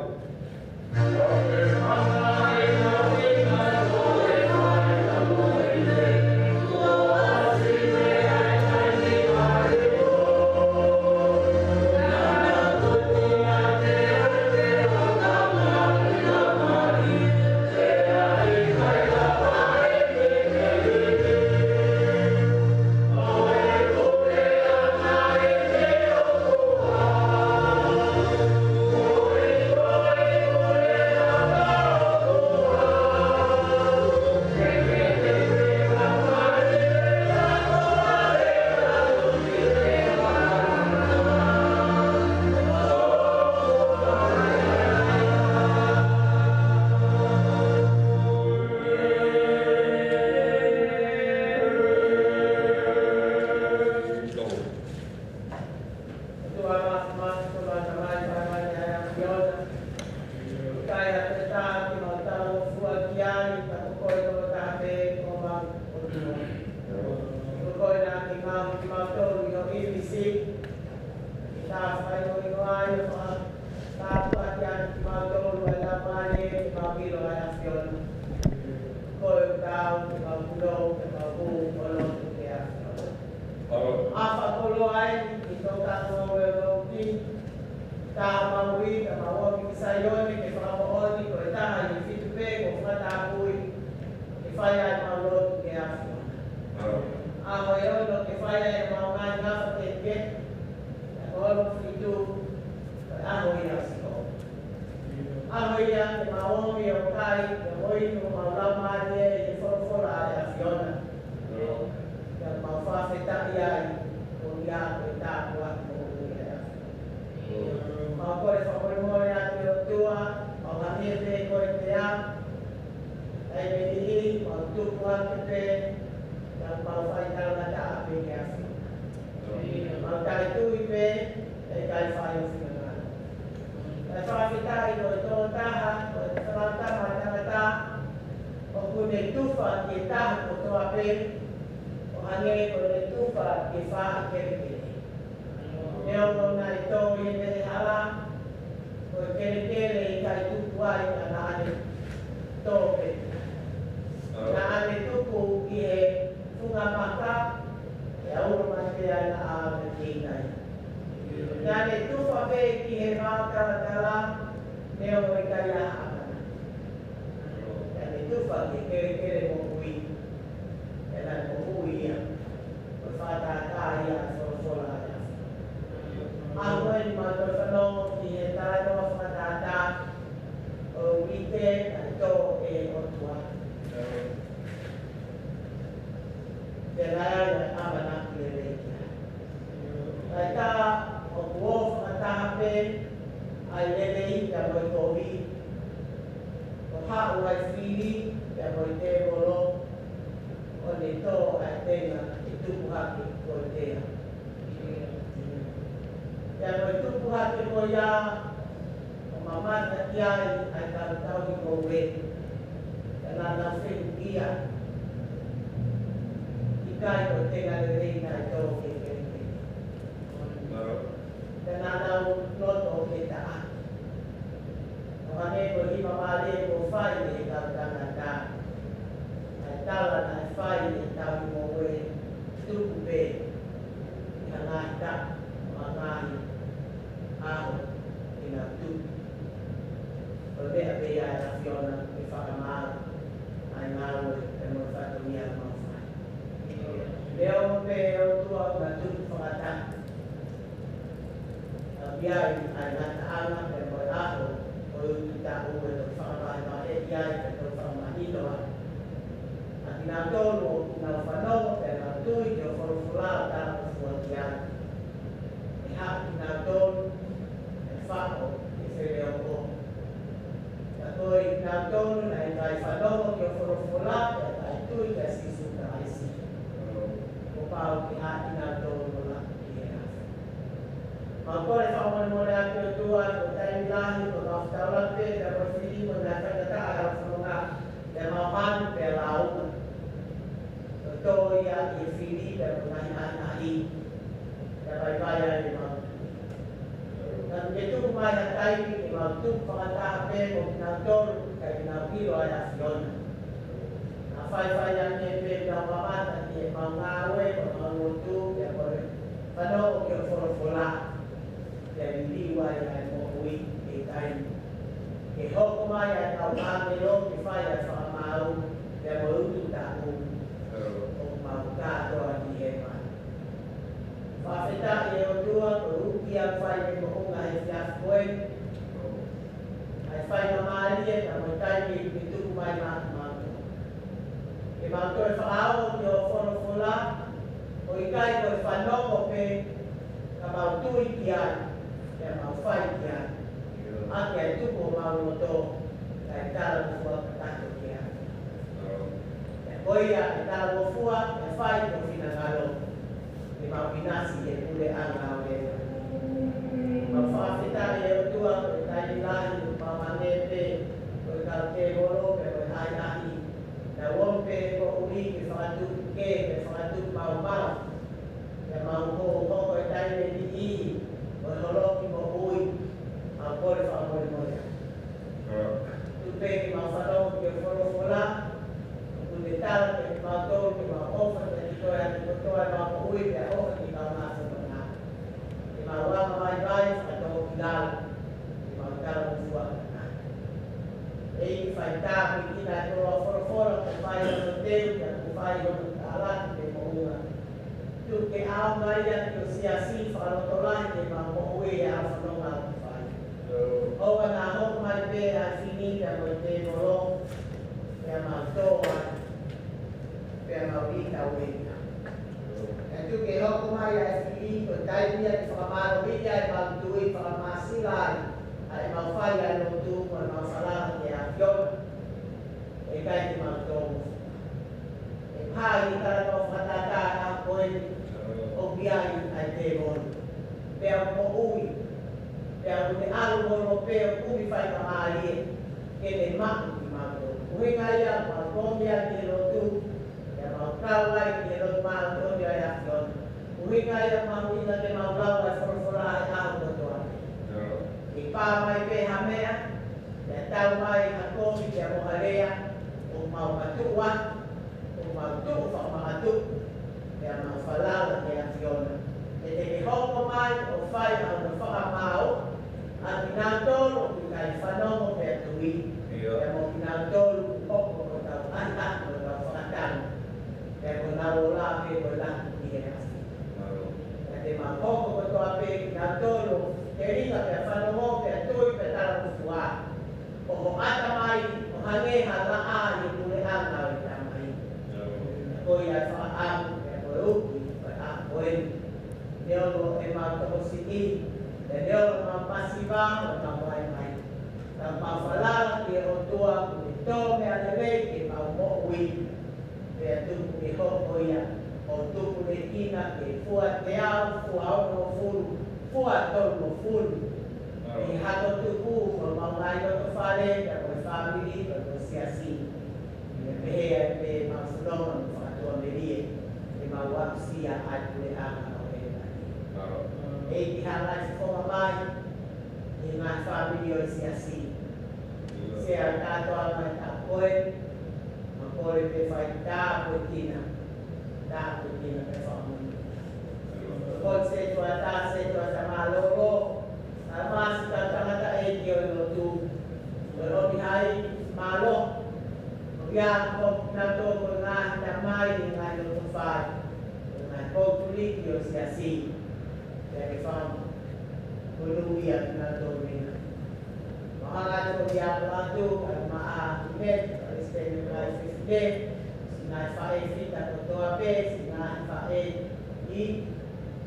kata ada semua dan mapan belau betul ya ifili dan mengenai dan bayar di mana dan itu banyak kali di waktu pengatah pe mengatur kali nabi loya fiona afai yang nyebe dan mapan di mangawe mengutu ya boleh pada okey fola dan liwa yang mau ikai hokma yang tahu amilo kifaya famau dan berutu tahu mau kado di hemat Fafita yang dua berukia fai yang mengunggah hias poin fai namali yang mentai itu kumai mampu mampu fa'au yo fola o ikai ko fanoko pe kamau tui kian yang mau fai kian akhirnya itu mau moto kaitan buat kata kian Koya kita wafua fai ko finangalo di mapinasi yang boleh anggawe mafafita yang dua tadi lain pamanete berkate bolo berhai na wompe ko uli ki fatu ke fatu mau yang mau ko tadi di berholo ki mo ui apol moya tupe ki mafalo ki fola Tal que mató que bajó de historia de toda la muy de hoja que la más semana que magua mai a todo final que marcar un fuerte e falta que la foro que fai no hotel que fai no alat de moa tu que a Maria que se assim fala to lá que magua ui a no mal fai o na ho mai be a finita no te moro que mató Pemawita wita. Itu kehok kumai asli berkait dia sama wita yang bantui sama masilan. Ada mafai yang untuk masalah yang jauh. Ikai di mantong. Hari kalau katakan apa obiai ademon. Pemui. Pemui alu pe ui fai kamali. Kene mak di mantong. Ui ngaya malkombia di lotu. Kau lagi di rumah tu dia yang jon. Ui kaya mau ina ke mau lawa for ai betul. Ipa mai pe hamea. Ya tahu mai aku dia mau area. Mau matuan. Mau tu sama matu. Dia mau falar dia jon. Jadi hok mai o fai au mau. Atinantol kai fanomo pe tui. Dia mau tinantol hok ko tahu anak ko tahu yang menaruh ke belah dia asli. Jadi mampu betul apa yang tolu. Jadi tak ada mau ke tu petal kuat. Oh ada mai hange hala yang boleh angau ramai. Kau ya faham yang baru faham poin. Dia lo emang terusiki dan dia masih bang atau mai. Tanpa falar dia orang itu melalui ke mau win. Dia tu ni hoya, tu ni ina ke fuat dia, fuau no fuat no full. Ni hato tu ku, kalau lain tu fale, dia family, tu siasi. Dia be maksudnya faktor dia, dia mahu sia ada ang orang. Dihalat semua mai, dengan family siasi. Sia kata orang tak boleh. Boleh berfai dah putina perform. Kau sesuatu malu, nama kata dia tu, kalau dihai malu, dia kau nanti pernah damai dengan tu fai, dengan kau tulis dia siasi, jadi faham, perlu dia nanti bina. Mahalah tu dia lalu maaf net. Sinai fae kita ketua pe sinai fae di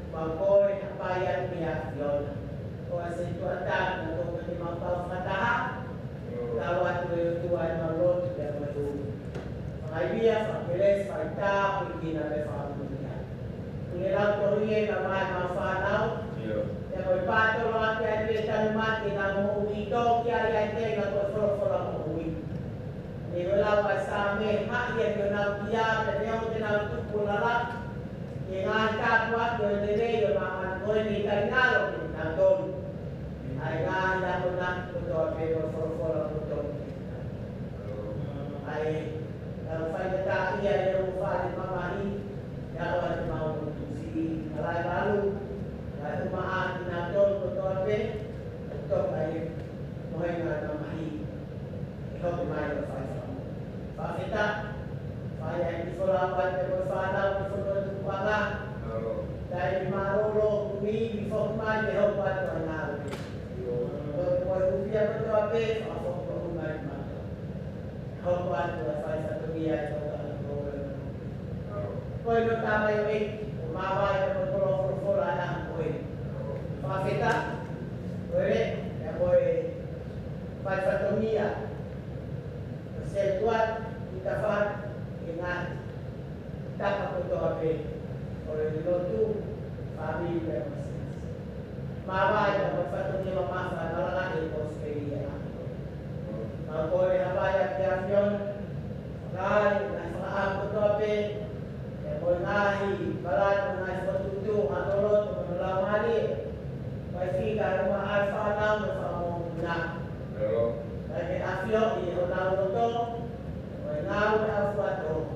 bangkoi apa yang dia yon ko situata untuk memantau fatah lawat tuan malot dan madu dia pakeles faita pikina be famia kulelau torie nama mafanau ya ko pato lo ate tan mati na mo ito kya ya te na ko foro mo ui Ni wala wa sa me ha ye yo na dia de yo de na tu pulala. Ni ngata kuat yo de ne yo ma ko ni ka ngalo ni na don. Ai ga ya ko na ko do pe ko for ko do. Ai fai ta ia yo fa de mama ni ya wa de mau si alai balu. Ai ma na don ko do pe to ai mo na mama ni. Ikaw kumain ng 5 Bakit Kaya hindi ko lang pwede magpanaw gusto ko ng panga. Dahil marolo, kumili, before kumain, may hope at manalo. Kung ubiya ko ito abe, ako ko kumain mga. Hope at masay sa tubiya ito ang program. Kung ito tama yung 8, umabay na mag-pro-for anak ko eh. Bakit Pwede, ako eh, 5 sa tubiya. Setuat kita faham ingat tak apa tu apa oleh itu kami bermasih mawai dapat satu ni mama sana lagi bos dia kalau boleh apa ya pion rai nasra aku tu apa ya boleh nahi barat nahi satu tu atolot melamari pasti kalau alfa nam sama nak lagi afio di orang itu Now Alfredo,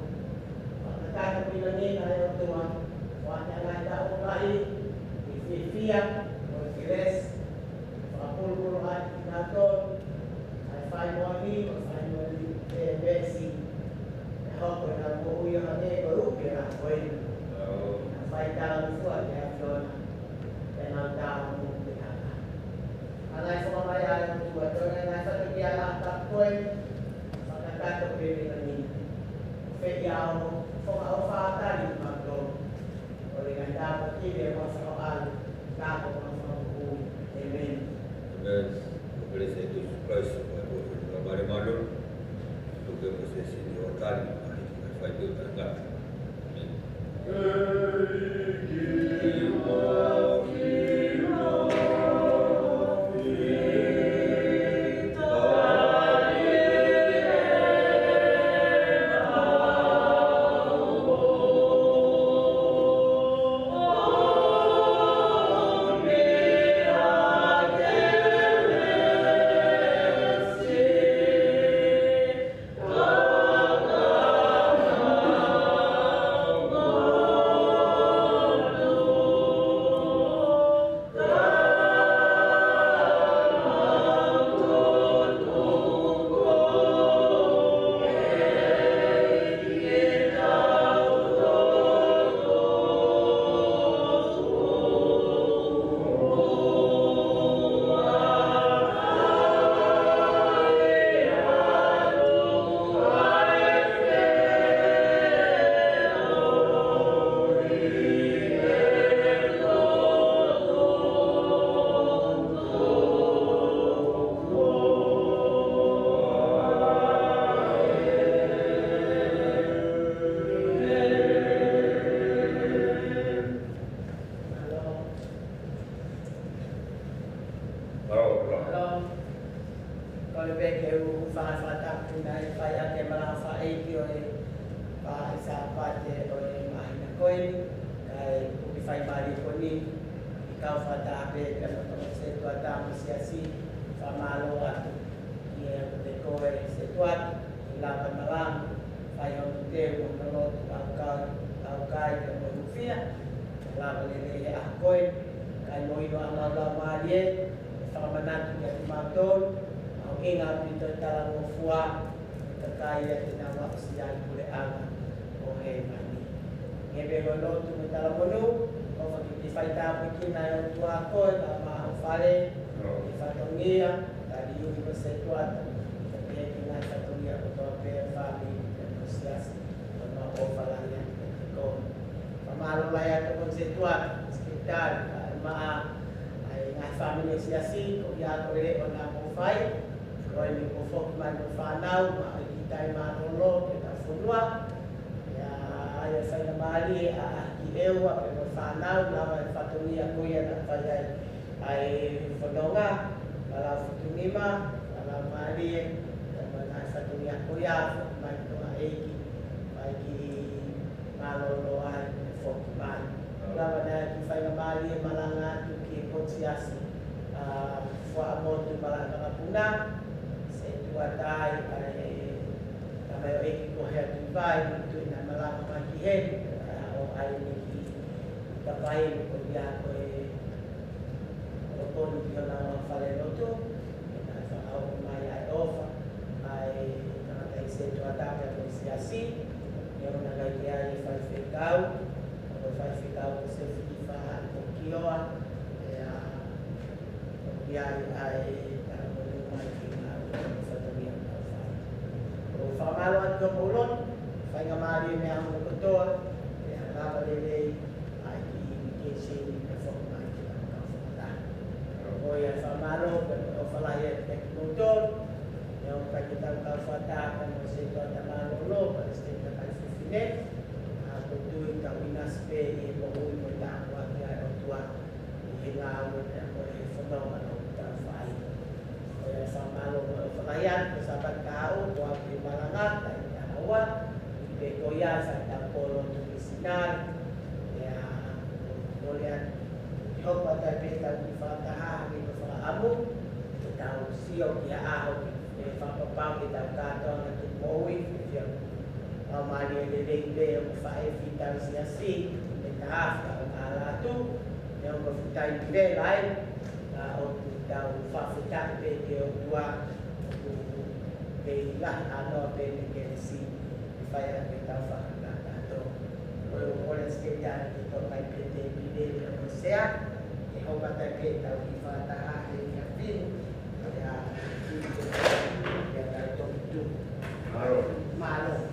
pagkakang pinangin na yung tuwan, wanya nga daw kahi, ififiyak, o files, mapulpuruhan naton, ay finally, o finally, Bessie, ako ko na buo yung ate, o upira, o yun, fight down po, at yun, penal down mo pinaka. Alay sa mamayaran ng tuwa, doon ay nasa tubiyalang takpoy, Kata beri ni, fiyao, fong fata di magdo. Oleh kata peti dia masalah kata masalah hukum, amen. Yes, boleh saya tu surprise buat barang malu. Juga proses ini wakal, saya tu tak. satunya kuya mai to aiki mai ki malolo ai fokiman lama na ki fai na mali malanga tu ki konsiasi fo amotu malanga puna se tua dai ai kama aiki ko he tu vai tu na malanga mai ki he o ai ni ki tapai ko dia ko o ni ki na fale loto au mai ai ofa ai kana tai se tua dai ko siasi yang nagai ai fai fekau o fai fekau se fifa ko kioa ya ai kana mo mai ki na sa tabia o fa malo at ko ulon fai ngamali me ang ko to ya la lele ai ki se ni ka fo mai ki na ka fo ta o ya fa malo o fa la ye tek mo to yang ka kita ka fo ta ka mo se to ta malo lo pa se ta ka fine a ko tu ka winas pe e mo mo ta wa ya o tua hingga o ta ko e fo no sama lo pelayan sahabat kau buat di Malangat dan Jawa di Koya sampai Polo di Sinar ya kemudian jauh pada beta di Fatah di Amu tahu siok ya aho di Fatah kita kata untuk Mowi dia amali de fae vital siasi betaf ala tu yang berfutai di lain daw fafita pe dua pe lah ano pe ke si fire pe ta fa na to o le sketa to mai pe te bide ko sea e ho bata pe ta fa ta ha ya fin ya ya ta to tu malo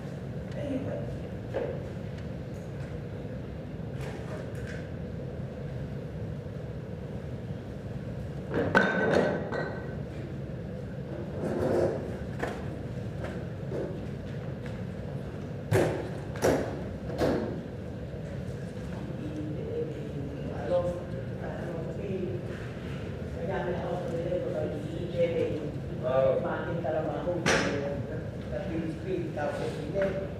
makin kalau mau tapi tahu ini